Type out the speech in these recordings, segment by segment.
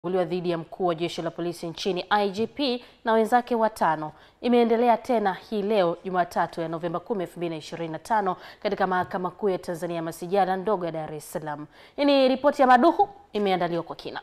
Uliwa dhidi ya mkuu wa jeshi la polisi nchini IGP na wenzake watano imeendelea tena hii leo Jumatatu ya Novemba 10, 2025 katika Mahakama Kuu ya Tanzania Masijala ndogo ya Dar es Salaam. Hii ni ripoti ya Maduhu, imeandaliwa kwa kina.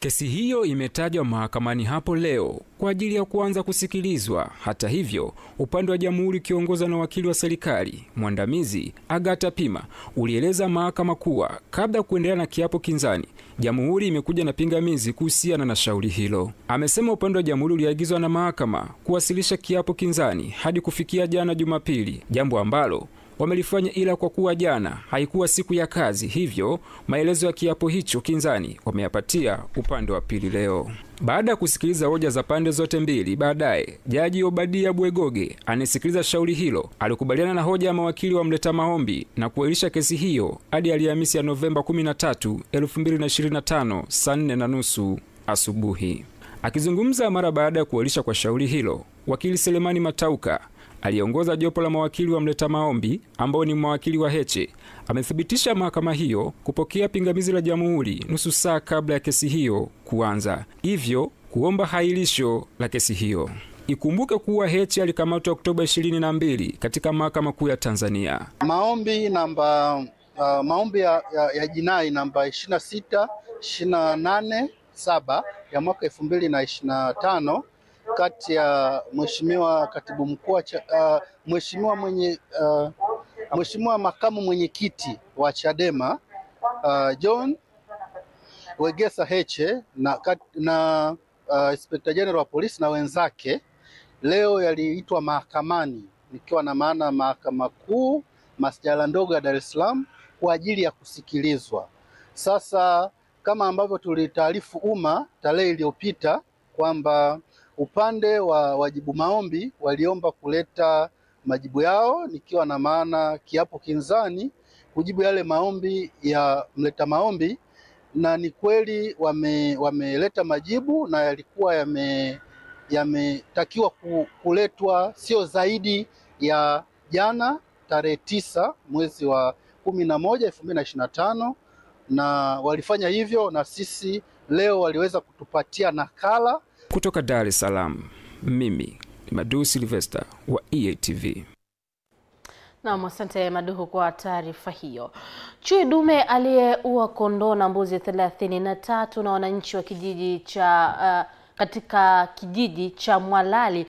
Kesi hiyo imetajwa mahakamani hapo leo kwa ajili ya kuanza kusikilizwa. Hata hivyo, upande wa jamhuri kiongozwa na wakili wa serikali mwandamizi Agatha Pima ulieleza mahakama kuwa kabla kuendelea na kiapo kinzani, jamhuri imekuja na pingamizi kuhusiana na shauri hilo. Amesema upande wa jamhuri uliagizwa na mahakama kuwasilisha kiapo kinzani hadi kufikia jana Jumapili, jambo ambalo wamelifanya, ila kwa kuwa jana haikuwa siku ya kazi, hivyo maelezo ya kiapo hicho kinzani wameyapatia upande wa pili leo. Baada ya kusikiliza hoja za pande zote mbili, baadaye Jaji Obadia Bwegoge anayesikiliza shauri hilo alikubaliana na hoja ya mawakili wa mleta maombi na kuahirisha kesi hiyo hadi Alhamisi ya Novemba 13, 2025 saa 4:30 asubuhi. Akizungumza mara baada ya kuahirisha kwa shauri hilo, wakili Selemani Matauka aliongoza jopo la mawakili wa mleta maombi ambao ni mawakili wa Heche amethibitisha mahakama hiyo kupokea pingamizi la jamhuri nusu saa kabla ya kesi hiyo kuanza, hivyo kuomba hairisho la kesi hiyo. Ikumbuke kuwa Heche alikamatwa Oktoba 22 katika Mahakama Kuu ya Tanzania. Maombi ya jinai namba 26287 ya mwaka 2025 kati ya Mheshimiwa Katibu Mkuu Mheshimiwa Makamu Mwenyekiti wa Chadema John Wegesa Heche na Inspector General wa Polisi na wenzake leo yaliitwa mahakamani, nikiwa na maana Mahakama Kuu Masijala ndogo ya Dar es Salaam kwa ajili ya kusikilizwa. Sasa kama ambavyo tulitaarifu umma tarehe iliyopita kwamba upande wa wajibu maombi waliomba kuleta majibu yao, nikiwa na maana kiapo kinzani kujibu yale maombi ya mleta maombi, na ni kweli wameleta majibu na yalikuwa yametakiwa kuletwa sio zaidi ya jana tarehe 9 mwezi wa 11 2025, na walifanya hivyo, na sisi leo waliweza kutupatia nakala. Kutoka Dar es Salaam, mimi ni Maduhu Sylvester wa EATV. Naam, asante Maduhu kwa taarifa hiyo. Chui dume aliyeua kondoo na mbuzi 33 na wananchi wa kijiji cha katika kijiji cha Mwalali